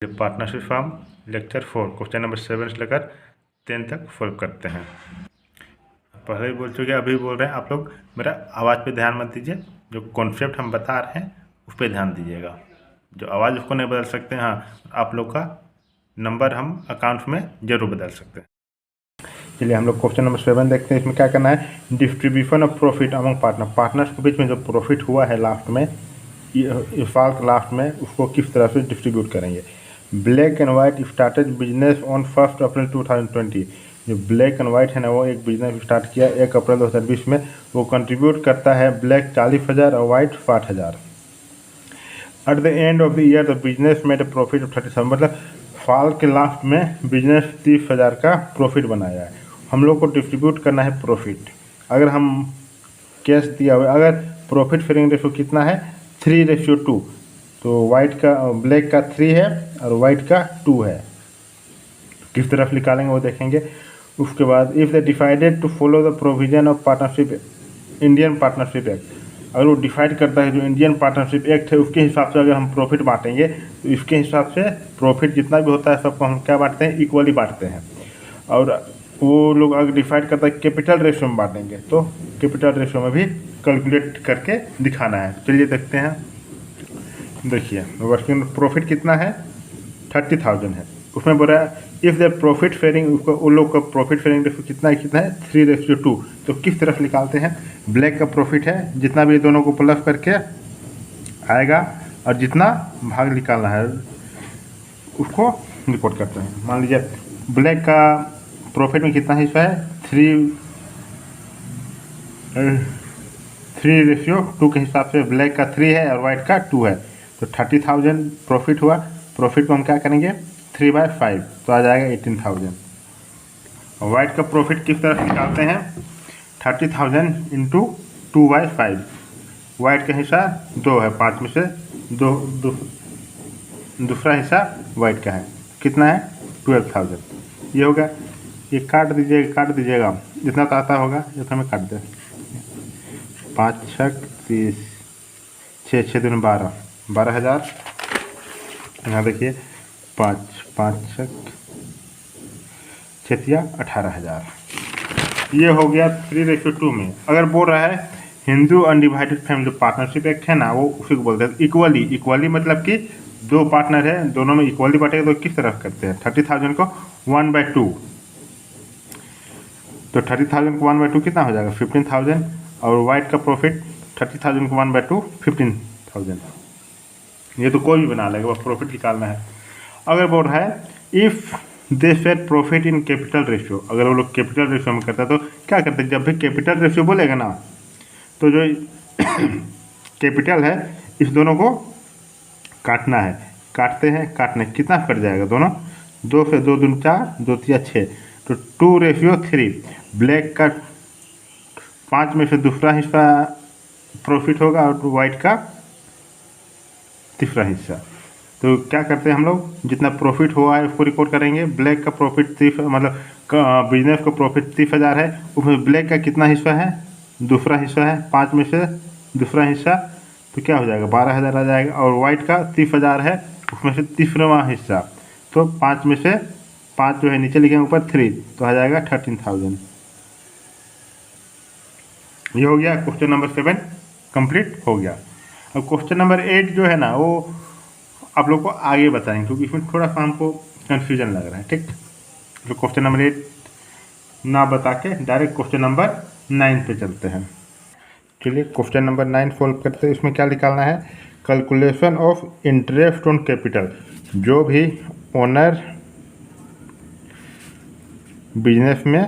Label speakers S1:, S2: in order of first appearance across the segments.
S1: Partnership form lecture 4 question number 7 से लेकर 10 तक सॉल्व करते हैं। पहले ही बोल चुके, अभी बोल रहे हैं। आप लोग मेरा आवाज़ पे ध्यान मत दीजिए, जो कॉन्सेप्ट हम बता रहे हैं उस पर ध्यान दीजिएगा। जो आवाज़ उसको नहीं बदल सकते हैं। हाँ, आप लोग का नंबर हम अकाउंट में ज़रूर बदल सकते हैं। चलिए हम लोग क्वेश्चन नंबर 7 देखते हैं। इसमें क्या करना है, distribution of profit among partners के बीच में जो प्रॉफिट हुआ है लास्ट में, साल के लास्ट में, उसको किस तरह से डिस्ट्रीब्यूट करेंगे। Black and white started business on 1 अप्रैल 2020। जो ब्लैक एंड वाइट है ना, वो एक बिजनेस स्टार्ट किया 1 अप्रैल 2020 में। वो कंट्रीब्यूट करता है ब्लैक 40,000 और white 60,000। At the end of the year the business made a profit of 37। मतलब साल के लास्ट में बिजनेस 30,000 का प्रॉफिट बनाया है। हम लोग को डिस्ट्रीब्यूट करना है प्रॉफिट। अगर हम कैश दिया हुआ, अगर प्रॉफिट शेयरिंग रेशो कितना है 3:2, तो वाइट का ब्लैक का 3 है और वाइट का 2 है। किस तरफ निकालेंगे वो देखेंगे। उसके बाद if they decided to follow the provision of partnership Indian partnership act, अगर वो डिसाइड करता है जो इंडियन पार्टनरशिप एक्ट है उसके हिसाब से अगर हम प्रॉफिट बांटेंगे तो इसके हिसाब से प्रॉफिट जितना भी होता है सबको हम क्या बांटते हैं, इक्वली बांटते हैं। और वो लोग अगर डिसाइड करता है कैपिटल रेशियो में बांटेंगे तो कैपिटल रेशियो में भी कैलकुलेट करके दिखाना है। चलिए देखते हैं। देखिए वर्किंग प्रॉफिट कितना है, 30,000 है। उसमें बोल रहा है इफ़ द प्रॉफिट शेयरिंग, उन लोग का प्रॉफिट शेयरिंग रेशो कितना है 3:2। तो किस तरफ निकालते हैं, ब्लैक का प्रॉफिट है जितना भी दोनों को प्लस करके आएगा और जितना भाग निकालना है उसको रिपोर्ट करते हैं। मान लीजिए ब्लैक का प्रॉफिट में कितना हिस्सा है 3:2 के हिसाब से ब्लैक का 3 है और वाइट का 2 है। तो 30,000 प्रॉफिट हुआ। प्रॉफिट को हम क्या करेंगे 3/5, तो आ जाएगा 18,000। और वाइट का प्रॉफिट किस तरह निकालते हैं, 30,000 इंटू 2/5। वाइट का हिस्सा 2 है, 5 में से 2 दूसरा हिस्सा वाइट का है। कितना है 12,000। ये होगा। ये काट दीजिएगा जितना आता होगा इतना में काट दें। 5 छक 30, 6 दूनी 12,000। यहाँ देखिए 5 छक 18,000। ये हो गया 3:2 में। अगर बोल रहा है Hindu undivided family partnership act है ना, वो उसी को बोलते हैं इक्वली मतलब कि 2 पार्टनर है, दोनों में इक्वली बांटेगा। तो किस तरह करते हैं, 30,000 को 1/2। तो 30,000 को 1/2 कितना हो जाएगा 15,000। और वाइट का प्रॉफिट 30,000 को 1/2 15,000। ये तो कोई भी बना लेगा, बस प्रॉफिट निकालना है। अगर बोल रहा है if they set profit in capital ratio, अगर वो लोग कैपिटल रेशियो में करता है तो क्या करते हैं, जब भी कैपिटल रेशियो बोलेगा ना तो जो कैपिटल है इस दोनों को काटना है। काटने कितना कट जाएगा दोनों, 2 से 2 दूनी 4, 2 तिया 6, तो 2:3। ब्लैक का 5 में से दूसरा हिस्सा प्रॉफिट होगा और वाइट का तीसरा हिस्सा। तो क्या करते हैं हम लोग, जितना प्रॉफिट हुआ है उसको रिकॉर्ड करेंगे। ब्लैक का प्रॉफिट 30, मतलब बिजनेस का प्रॉफिट 30,000 है, उसमें ब्लैक का कितना हिस्सा है, दूसरा हिस्सा है, 5 में से दूसरा हिस्सा, तो क्या हो जाएगा 12,000 आ जाएगा। और वाइट का 30,000 है, उसमें से तीसरा हिस्सा, तो 5 में से 5 जो है नीचे लिखेंगे ऊपर 3, तो आ जाएगा 13,000। ये हो गया क्वेश्चन नंबर 7 कंप्लीट हो गया। अब क्वेश्चन नंबर 8 जो है ना वो आप लोग को आगे बताएंगे, क्योंकि इसमें थोड़ा सा हमको कन्फ्यूजन लग रहा है। ठीक, तो क्वेश्चन नंबर 8 ना बता के डायरेक्ट क्वेश्चन नंबर 9 पे चलते हैं। चलिए क्वेश्चन नंबर 9 सॉल्व करते हैं। इसमें क्या निकालना है, calculation of interest on capital. जो भी ओनर बिजनेस में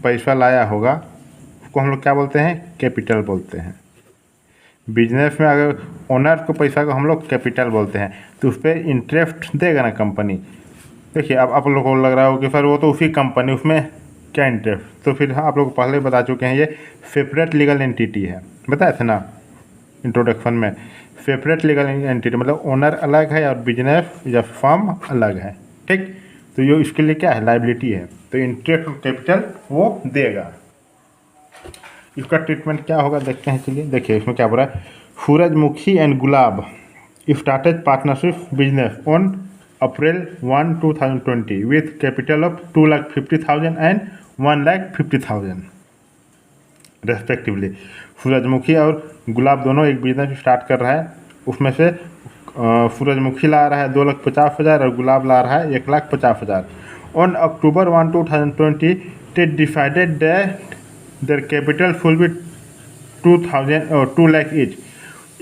S1: पैसा लाया होगा उसको हम लोग क्या बोलते हैं, कैपिटल बोलते हैं। बिजनेस में अगर ओनर को पैसा को हम लोग कैपिटल बोलते हैं, तो उस पर इंटरेस्ट देगा ना कंपनी। देखिए अब आप लोग को लग रहा हो कि सर वो तो उसी कंपनी, उसमें क्या इंटरेस्ट, तो फिर हाँ आप लोग पहले बता चुके हैं ये सेपरेट लीगल एंटिटी है। बताए थे ना इंट्रोडक्शन में, सेपरेट लीगल एंटिटी मतलब ओनर अलग है और बिजनेस या फर्म अलग है। ठीक, तो ये इसके लिए क्या है, लाइबिलिटी है। तो इंटरेस्ट ऑन कैपिटल वो देगा। इसका ट्रीटमेंट क्या होगा देखते हैं। चलिए देखिए इसमें क्या बोल रहा है, सूरजमुखी and gulab started partnership business on April 1, 2020 with capital of 2,50,000 and 1,50,000 respectively. सूरजमुखी और गुलाब दोनों एक बिजनेस स्टार्ट कर रहा है, उसमें से सूरजमुखी ला रहा है 2,50,000 और गुलाब ला रहा है 1,50,000। On October 1, 2020 they decided that their capital full be 2,000 और 2 लाख ईच।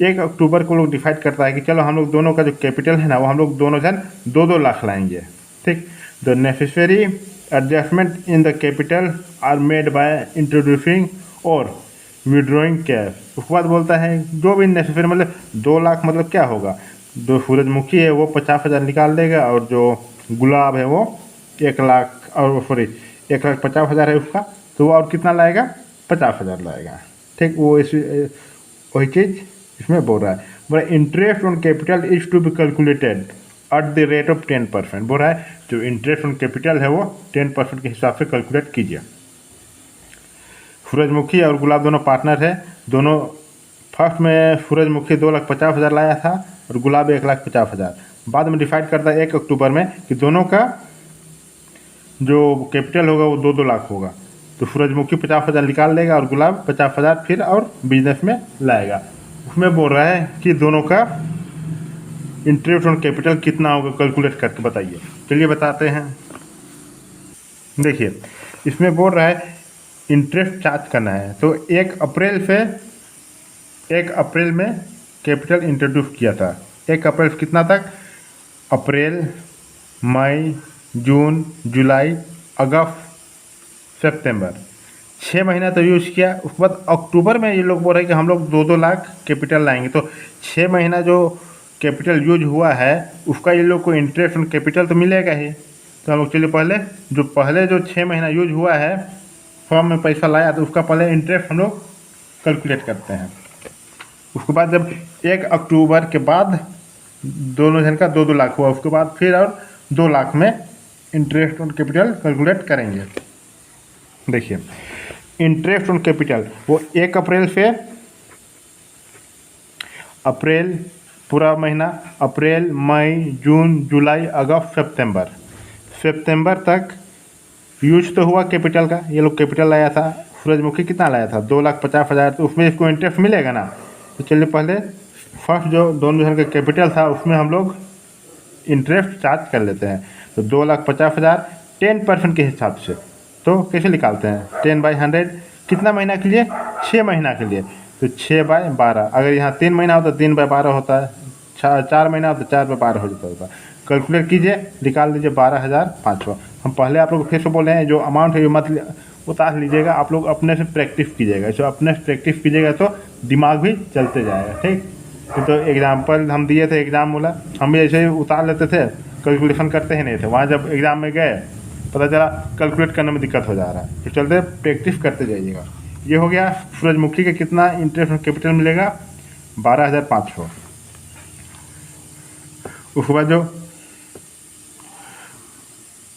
S1: 1 अक्टूबर को लोग डिसाइड करता है कि चलो हम लोग दोनों का जो कैपिटल है ना वो हम लोग दोनों जन 2-2 लाख लाएंगे, ठीक। The necessary adjustment in the capital R made by introducing और विड्रॉइंग कैश। उसके बाद बोलता है जो भी नेसेसरी, मतलब 2 लाख मतलब क्या होगा, जो सूरजमुखी है वो 50,000 निकाल देगा और जो गुलाब है वो 1 लाख और सॉरी 1,50,000 है उसका, तो वो और कितना लाएगा, 50,000 लाएगा, ठीक। वो इस वही चीज़ इसमें बोल रहा है। बोला interest on capital is to be calculated at the rate of 10%। बोल रहा है जो इंटरेस्ट ऑन कैपिटल है वो 10% के हिसाब से कैलकुलेट कीजिए। सूरजमुखी और गुलाब दोनों पार्टनर है, दोनों फर्स्ट में सूरजमुखी 2,50,000 लाया था और गुलाब 1,50,000। बाद में डिसाइड करता है 1 अक्टूबर में कि दोनों का जो कैपिटल होगा वो 2-2 लाख होगा, तो सूरजमुखी 50,000 निकाल लेगा और गुलाब 50,000 फिर और बिजनेस में लाएगा। उसमें बोल रहा है कि दोनों का इंटरेस्ट ऑन कैपिटल कितना होगा कैलकुलेट करके बताइए। चलिए बताते हैं। देखिए इसमें बोल रहा है इंटरेस्ट चार्ज करना है, तो 1 अप्रैल में कैपिटल इंट्रोड्यूस किया था। 1 अप्रैल कितना तक, अप्रैल, मई, जून, जुलाई, अगस्त, सितंबर, 6 महीना तो यूज़ किया। उसके बाद अक्टूबर में ये लोग बोल रहे हैं कि हम लोग 2-2 लाख कैपिटल लाएंगे, तो 6 महीना जो कैपिटल यूज हुआ है उसका ये लोग को इंटरेस्ट ऑन कैपिटल तो मिलेगा ही। तो हम लोग चलिए पहले जो 6 महीना यूज हुआ है फॉर्म में पैसा लाया तो उसका पहले इंटरेस्ट हम लोग कैलकुलेट करते हैं। उसके बाद जब 1 अक्टूबर के बाद दोनों जन का 2-2 लाख हुआ, उसके बाद फिर और 2 लाख में इंटरेस्ट ऑन कैपिटल कैलकुलेट करेंगे। देखिए इंटरेस्ट ऑन कैपिटल वो 1 अप्रैल से अप्रैल पूरा महीना, अप्रैल, मई, जून, जुलाई, अगस्त, सितंबर तक यूज तो हुआ कैपिटल का। ये लोग कैपिटल लाया था, सूरजमुखी कितना लाया था 2,50,000, तो उसमें इसको इंटरेस्ट मिलेगा ना। तो चलिए पहले फर्स्ट जो दोनों जन का कैपिटल था उसमें हम लोग इंटरेस्ट चार्ज कर लेते हैं। तो 2,50,000 10% के हिसाब से, तो कैसे निकालते हैं 10/100 कितना महीना के लिए, 6 महीना के लिए, तो 6/12। अगर यहाँ 3 महीना होता तो 3/12 होता है, 4 महीना होता तो 4/12 हो जाता होता। कैलकुलेट कीजिए, निकाल दीजिए 12,500। हम पहले आप लोग फिर से बोले हैं जो अमाउंट है ये मत उतार लीजिएगा, आप लोग अपने से प्रैक्टिस कीजिएगा। जो अपने से प्रैक्टिस कीजिएगा तो दिमाग भी चलते जाएगा, ठीक। तो एग्जाम्पल हम दिए थे, एग्जाम वाला हम भी ऐसे ही उतार लेते थे, कैलकुलेशन करते ही नहीं थे। वहाँ जब एग्ज़ाम में गए पता चला कैलकुलेट करने में दिक्कत हो जा रहा है। तो चलते प्रैक्टिस करते जाइएगा। ये हो गया सूरजमुखी का कितना इंटरेस्ट ऑन कैपिटल मिलेगा, 12,500। उसके बाद जो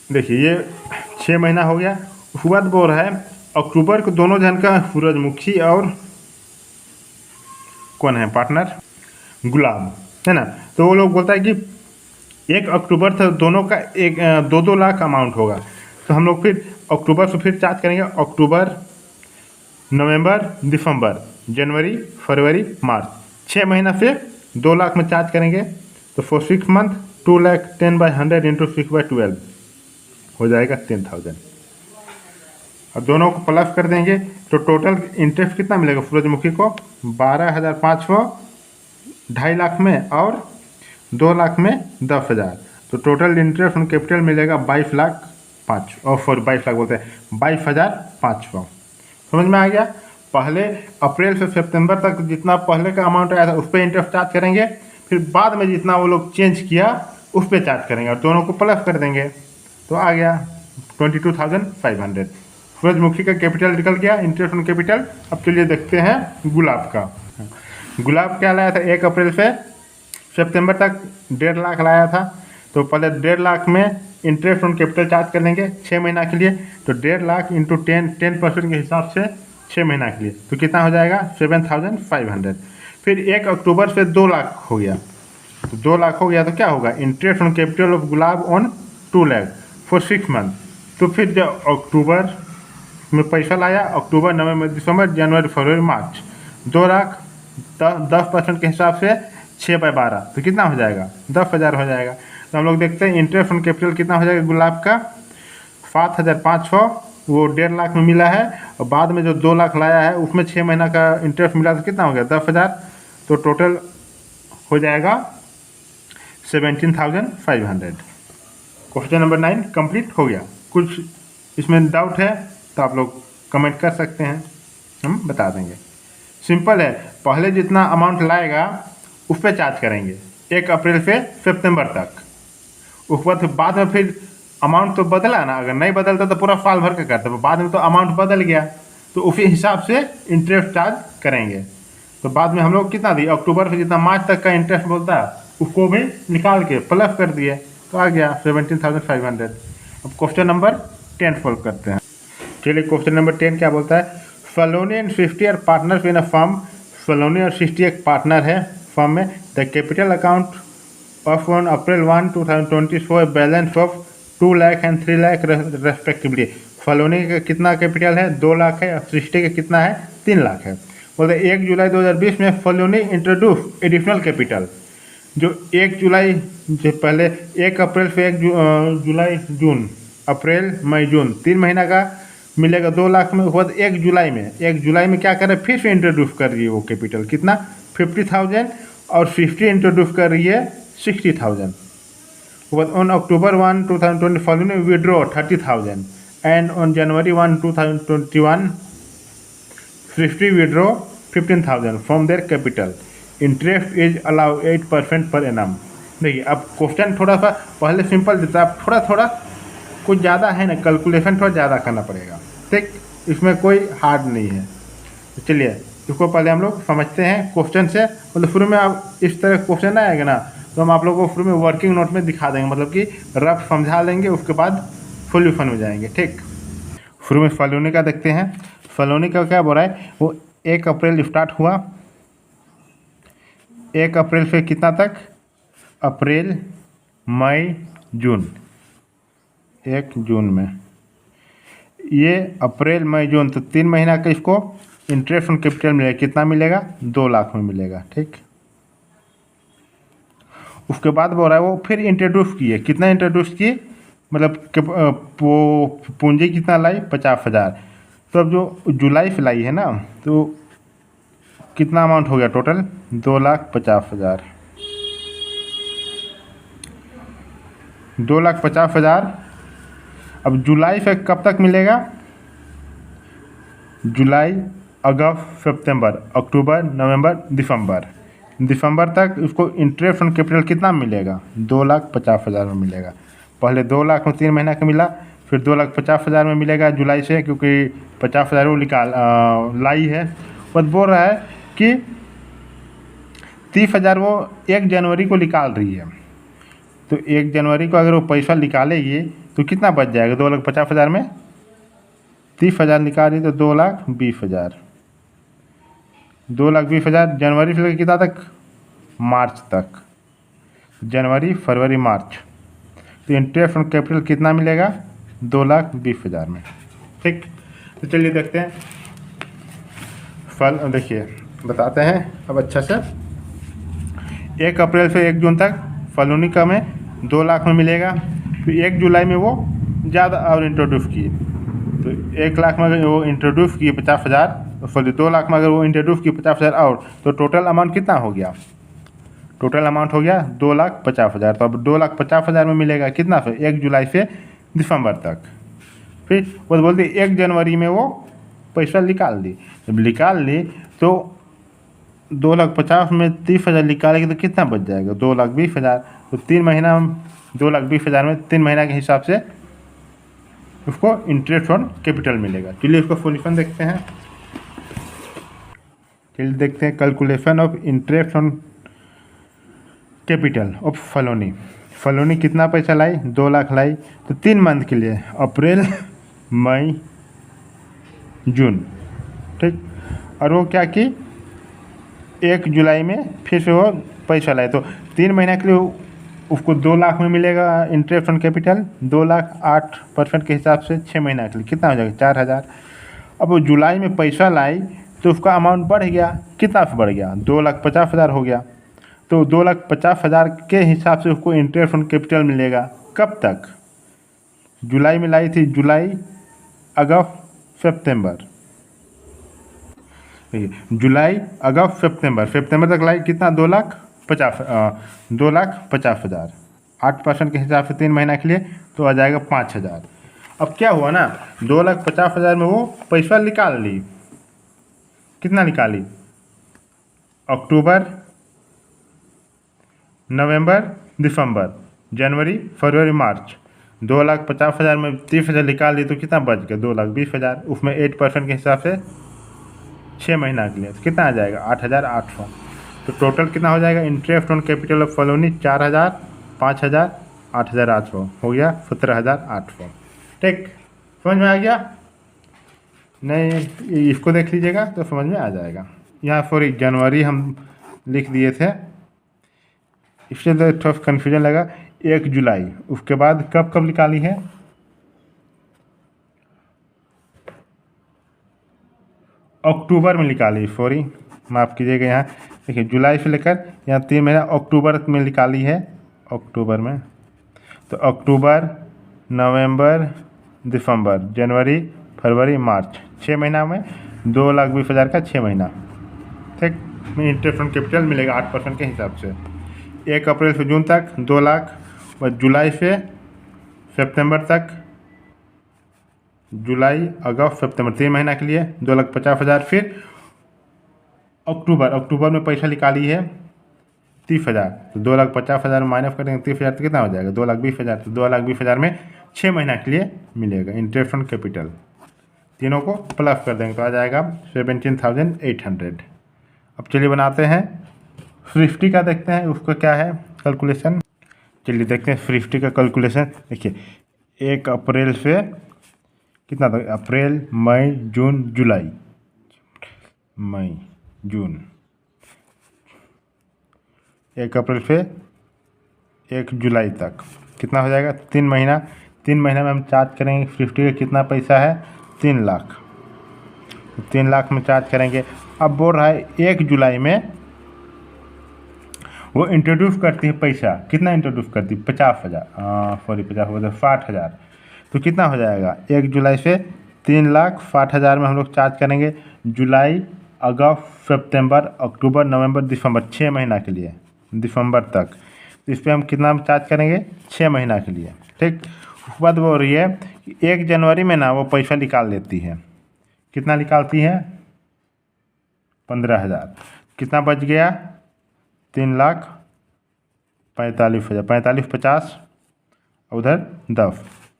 S1: देखिए ये 6 महीना हो गया। उसके बाद बोल रहा है अक्टूबर को दोनों जन का, सूरजमुखी और कौन है पार्टनर, गुलाब है ना। तो वो लोग बोलता है कि 1 अक्टूबर तक दोनों का 2-2 लाख अमाउंट होगा। तो हम लोग फिर अक्टूबर से फिर चार्ज करेंगे, अक्टूबर, नवंबर, दिसंबर, जनवरी, फरवरी, मार्च, 6 महीना से 2 लाख में चार्ज करेंगे। तो फॉर 6 मंथ 2 लाख 10/100 इंटू 6/12 हो जाएगा 10,000। और दोनों को प्लस कर देंगे तो टोटल इंटरेस्ट कितना मिलेगा सूरजमुखी को, 12,500 2.5 लाख में और 2 लाख में 10,000। तो टोटल इंटरेस्ट ऑन कैपिटल मिलेगा 22,500 और 22 लाख बोलते हैं 22,500। समझ में आ गया। पहले अप्रैल से सितंबर तक जितना पहले का अमाउंट आया था उस पर इंटरेस्ट चार्ज करेंगे, फिर बाद में जितना वो लोग चेंज किया उस पर चार्ज करेंगे और दोनों को प्लस कर देंगे। तो आ गया 22,500। सूरजमुखी का कैपिटल निकल गया, इंटरेस्ट ऑन कैपिटल। अब चलिए देखते हैं गुलाब का। गुलाब क्या लाया था 1 अप्रैल से सितंबर तक 1.5 लाख लाया था। तो पहले 1.5 लाख में इंटरेस्ट ऑन कैपिटल चार्ज कर लेंगे 6 महीना के लिए। तो 1.5 लाख इंटू 10% के हिसाब से 6 महीना के लिए तो कितना हो जाएगा 7,500। फिर 1 अक्टूबर से 2 लाख हो गया, तो 2 लाख हो गया तो क्या होगा, interest on capital of gulab on 2 lakh for 6 month. तो फिर जब अक्टूबर में पैसा लाया, अक्टूबर, नवंबर, दिसंबर, जनवरी, फरवरी, मार्च, 2 लाख 10% के हिसाब से 6/12 तो कितना हो जाएगा, 10,000 हो जाएगा। तो हम लोग देखते हैं इंटरेस्ट ऑन कैपिटल कितना हो जाएगा गुलाब का, 7,500, वो 1.5 लाख में मिला है, और बाद में जो 2 लाख लाया है उसमें 6 महीना का इंटरेस्ट मिला तो कितना हो गया, 10,000। तो टोटल हो जाएगा 17,500। क्वेश्चन नंबर 9 कंप्लीट हो गया। कुछ इसमें डाउट है तो आप लोग कमेंट कर सकते हैं, हम बता देंगे। सिंपल है, पहले जितना अमाउंट लाएगा उस पर चार्ज करेंगे 1 अप्रैल से सितंबर तक। उसके बाद में फिर अमाउंट तो बदला ना, अगर नहीं बदलता तो पूरा साल भर का करते, बाद में तो अमाउंट बदल गया तो उसी हिसाब से इंटरेस्ट चार्ज करेंगे। तो बाद में हम लोग कितना दिए, अक्टूबर से जितना मार्च तक का इंटरेस्ट बोलता है उसको भी निकाल के प्लस कर दिए तो आ गया 17,500। अब क्वेश्चन नंबर 10 सॉल्व करते हैं। चलिए क्वेश्चन नंबर 10 क्या बोलता है, Saloni and Srishti are partners in a firm. Saloni और सृष्टि एक पार्टनर है फर्म में। The capital account of on April 1, 2020 show balance of 2 lakh and 3 lakh respectively. Saloni का कितना कैपिटल है, 2 लाख है, और सृष्टि का कितना है, 3 लाख है। बोलते 1 जुलाई 2020 में सलोनी इंट्रोड्यूस एडिशनल कैपिटल। जो 1 जुलाई से पहले 1 अप्रैल से 1 जुलाई जून, अप्रैल मई जून 3 महीना का मिलेगा 2 लाख में। उसके बाद 1 जुलाई में क्या कर रहे हैं, फिर से इंट्रोड्यूस कर रही है वो कैपिटल, कितना, 50,000, और सृष्टि इंट्रोड्यूस कर रही है 60,000। On October 1, 2020 Saloni withdraw 30,000 and on January 1, 2021 Srishti withdraw 15,000 from their capital. Interest is allow 8% per annum. देखिए अब क्वेश्चन थोड़ा सा पहले सिंपल देता है, थोड़ा कुछ ज़्यादा है ना, कैलकुलेशन थोड़ा ज़्यादा करना पड़ेगा, ठीक, इसमें कोई हार्ड नहीं है। तो चलिए इसको पहले हम लोग समझते हैं क्वेश्चन से। मतलब शुरू में अब इस तरह क्वेश्चन आएगा ना तो हम आप लोगों को शुरू में वर्किंग नोट में दिखा देंगे, मतलब कि रफ समझा लेंगे, उसके बाद सोल्यूशन में जाएंगे, ठीक। शुरू में सलोनी का देखते हैं। सलोनी का क्या बोल रहा है, वो 1 अप्रैल स्टार्ट हुआ, 1 अप्रैल से कितना तक, अप्रैल मई जून, 1 जून में ये अप्रैल मई जून, तो 3 महीना का इसको इंटरेस्ट ऑन कैपिटल मिलेगा, कितना मिलेगा, 2 लाख में मिलेगा, ठीक। उसके बाद बोल रहा है वो फिर इंट्रोड्यूस किए, कितना इंट्रोड्यूस किए, मतलब वो पूंजी कितना लाई, 50,000। तो अब जो जुलाई से लाई है ना तो कितना अमाउंट हो गया टोटल, 2,50,000, 2,50,000। अब जुलाई से कब तक मिलेगा, जुलाई, अगस्त, सितंबर, अक्टूबर, नवंबर, दिसंबर तक उसको इंटरेस्ट ऑन कैपिटल कितना मिलेगा, 2,50,000 में मिलेगा। पहले 2 लाख में 3 महीना का मिला, फिर 2,50,000 में मिलेगा जुलाई से, क्योंकि 50,000 वो लाई है। बस बोल रहा है कि 30,000 वो 1 जनवरी को निकाल रही है, तो 1 जनवरी को अगर वो पैसा निकालेगी तो कितना बच जाएगा, 2,50,000 में 30,000 निकाल रही तो 2,20,000, 2,20,000 जनवरी से लेकर कितना तक, मार्च तक, जनवरी, फरवरी, मार्च। तो इंटरेस्ट ऑन कैपिटल कितना मिलेगा, 2,20,000 में, ठीक। तो चलिए देखते हैं फल, देखिए बताते हैं अब अच्छा से। 1 अप्रैल से 1 जून तक सलोनी का में 2 लाख में मिलेगा। फिर 1 जुलाई में वो ज़्यादा और इंट्रोड्यूस किए, तो 1 लाख में अगर वो इंट्रोड्यूस किए 50,000, सॉरी 2 लाख में अगर वो इंट्रोड्यूस किए 50,000 और, तो टोटल अमाउंट कितना हो गया, टोटल अमाउंट हो गया 2,50,000। तो अब 2,50,000 में मिलेगा कितना से, 1 जुलाई से दिसंबर तक। फिर वो बोलती 1 जनवरी में वो पैसा निकाल दी, जब निकाल ली तो 2,50,000 में 30,000 निकालेगी तो कितना बच जाएगा, 2,20,000। तो 3 महीना हम 2,20,000 में 3 महीना के हिसाब से उसको इंटरेस्ट ऑन कैपिटल मिलेगा। चलिए इसको सोल्यूशन देखते हैं। चलिए देखते हैं calculation of interest on capital of Saloni कितना पैसा लाई, 2 लाख लाई, तो 3 मंथ के लिए, अप्रैल मई जून, ठीक। और वो क्या कि 1 जुलाई में फिर से वो पैसा लाए, तो 3 महीना के लिए उसको 2 लाख में मिलेगा इंटरेस्ट ऑन कैपिटल। 2 लाख 8% के हिसाब से 6 महीना के लिए कितना हो जाएगा 4,000। अब वो जुलाई में पैसा लाई तो उसका अमाउंट बढ़ गया, कितना बढ़ गया 2,50,000 हो गया। तो 2,50,000 के हिसाब से उसको इंटरेस्ट ऑन कैपिटल मिलेगा। कब तक? जुलाई में लाई थी, जुलाई अगस्त सितंबर, जुलाई अगस्त सितंबर तक लाई, कितना 2,50,000। 8% के हिसाब से 3 महीना के लिए तो आ जाएगा 5,000। अब क्या हुआ ना, 2,50,000 में वो पैसा निकाल ली। कितना निकाली? अक्टूबर, नवंबर, दिसंबर, जनवरी, फरवरी, मार्च। 2,50,000 में 30,000 निकाल दी तो कितना बच गया 2,20,000। उसमें 8% के हिसाब से 6 महीना के लिए तो कितना आ जाएगा 8,800। तो टोटल कितना हो जाएगा interest on capital of colony 4,000, 5,000, 8,800 हो गया 17,800। ठीक, समझ में आ गया? नहीं इसको देख लीजिएगा तो समझ में आ जाएगा। यहाँ सॉरी जनवरी हम लिख दिए थे, इससे तो थोड़ा कन्फ्यूजन लगा। 1 जुलाई, उसके बाद कब निकाली है? अक्टूबर में निकाली, सॉरी माफ़ कीजिएगा। यहाँ देखिए जुलाई से लेकर यहाँ 3 महीना अक्टूबर में निकाली है, अक्टूबर में। तो अक्टूबर, नवंबर, दिसंबर, जनवरी, फरवरी, मार्च, 6 महीना में 2,20,000 का 6 महीना। ठीक, में इंटरेस्ट ऑन कैपिटल मिलेगा 8% के हिसाब से। 1 अप्रैल से जून तक 2 लाख, और जुलाई से सितंबर तक, जुलाई अगस्त सितंबर 3 महीना के लिए 2,50,000। फिर अक्टूबर में पैसा निकाली है 30,000, तो 2,50,000 माइनस करेंगे 30,000 तो कितना हो जाएगा 2,20,000। तो 2,20,000 में 6 महीना के लिए मिलेगा इंटरेस्ट ऑन कैपिटल। तीनों को प्लस कर देंगे तो आ जाएगा 17,800। अब चलिए बनाते हैं थ्रिफ्टी का, देखते हैं उसका क्या है कैलकुलेशन। चलिए देखते हैं थ्रिफ्टी का कैलकुलेशन। देखिए 1 अप्रैल से कितना था, अप्रैल, मई, जून, जुलाई, मई, जून, 1 अप्रैल से 1 जुलाई तक कितना हो जाएगा 3 महीना। 3 महीना में हम चार्ज करेंगे थ्रिफ्टी का कितना पैसा है 3 लाख। 3 लाख में चार्ज करेंगे। अब बोल रहा है 1 जुलाई में वो इंट्रोड्यूस करती है पैसा, कितना इंट्रोड्यूस करती है 50,000, सॉरी 50,000 60,000। तो कितना हो जाएगा 1 जुलाई से 3,60,000 में हम लोग चार्ज करेंगे। जुलाई अगस्त सितंबर अक्टूबर नवंबर दिसंबर 6 महीना के लिए, दिसंबर तक। तो इस पर हम कितना चार्ज करेंगे 6 महीना के लिए। ठीक, उसके बाद वो रही है कि 1 जनवरी में ना वो पैसा निकाल लेती है। कितना निकालती है 15,000। कितना बच गया 3,45,000, 45 50 उधर 10,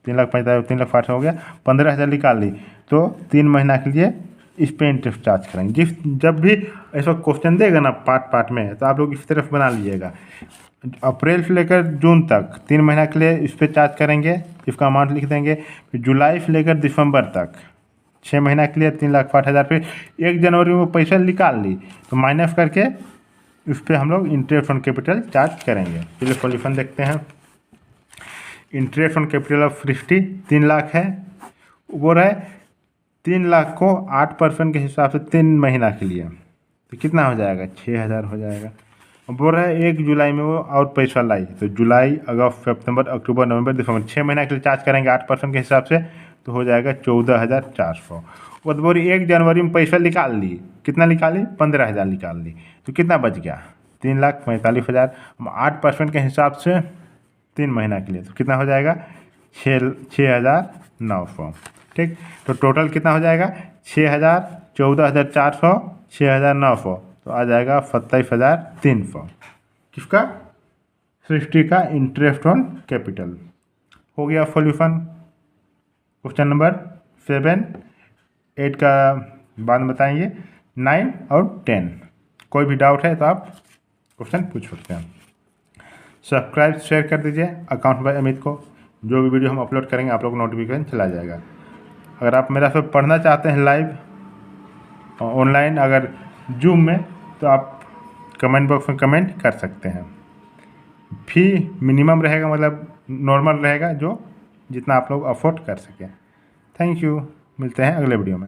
S1: 3,45,000 3,60,000 हो गया। 15,000 निकाल ली तो 3 महीना के लिए इस पे इंटरेस्ट चार्ज करेंगे। जब भी ऐसा क्वेश्चन देगा ना पार्ट में तो आप लोग इस तरफ बना लीजिएगा। अप्रैल से लेकर जून तक 3 महीना के लिए इस पे चार्ज करेंगे, इसका अमाउंट लिख देंगे। फिर जुलाई से लेकर दिसंबर तक 6 महीना के लिए 3,60,000। फिर 1 जनवरी में पैसा निकाल ली तो माइनस करके उस पर हम लोग इंटरेस्ट ऑन कैपिटल चार्ज करेंगे। चलिए सॉल्यूशन देखते हैं। Interest on capital of thrifty 3 lakh है। वो रहे 3 लाख को 8% के हिसाब से 3 महीना के लिए तो कितना हो जाएगा 6,000 हो जाएगा। बोल रहा है 1 जुलाई में वो और पैसा लाई, तो जुलाई अगस्त सितंबर अक्टूबर नवंबर दिसंबर 6 महीना के लिए चार्ज करेंगे 8% के हिसाब से तो हो जाएगा 14,400। वो तो बोली 1 जनवरी में पैसा निकाल ली, कितना निकाली 15,000 निकाल ली तो कितना बच गया 3,45,000। 8% के हिसाब से 3 महीना के लिए तो कितना हो जाएगा 6,900। ठीक, तो टोटल कितना हो जाएगा 6,000, 14,400, 6,900 तो आ जाएगा 27,300। किसका थ्रिफ्टी का इंटरेस्ट ऑन कैपिटल। हो गया सॉल्यूशन। क्वेश्चन नंबर 7, 8 का बाद में बताएंगे, 9 और 10। कोई भी डाउट है तो आप क्वेश्चन पूछ सकते हैं। सब्सक्राइब शेयर कर दीजिए अकाउंट बाय अमित को। जो भी वीडियो हम अपलोड करेंगे आप लोग को नोटिफिकेशन चला जाएगा। अगर आप मेरा सब पढ़ना चाहते हैं लाइव ऑनलाइन अगर जूम में तो आप कमेंट बॉक्स में कमेंट कर सकते हैं। फी मिनिमम रहेगा, मतलब नॉर्मल रहेगा, जो जितना आप लोग अफोर्ड कर सकें। थैंक यू, मिलते हैं अगले वीडियो में।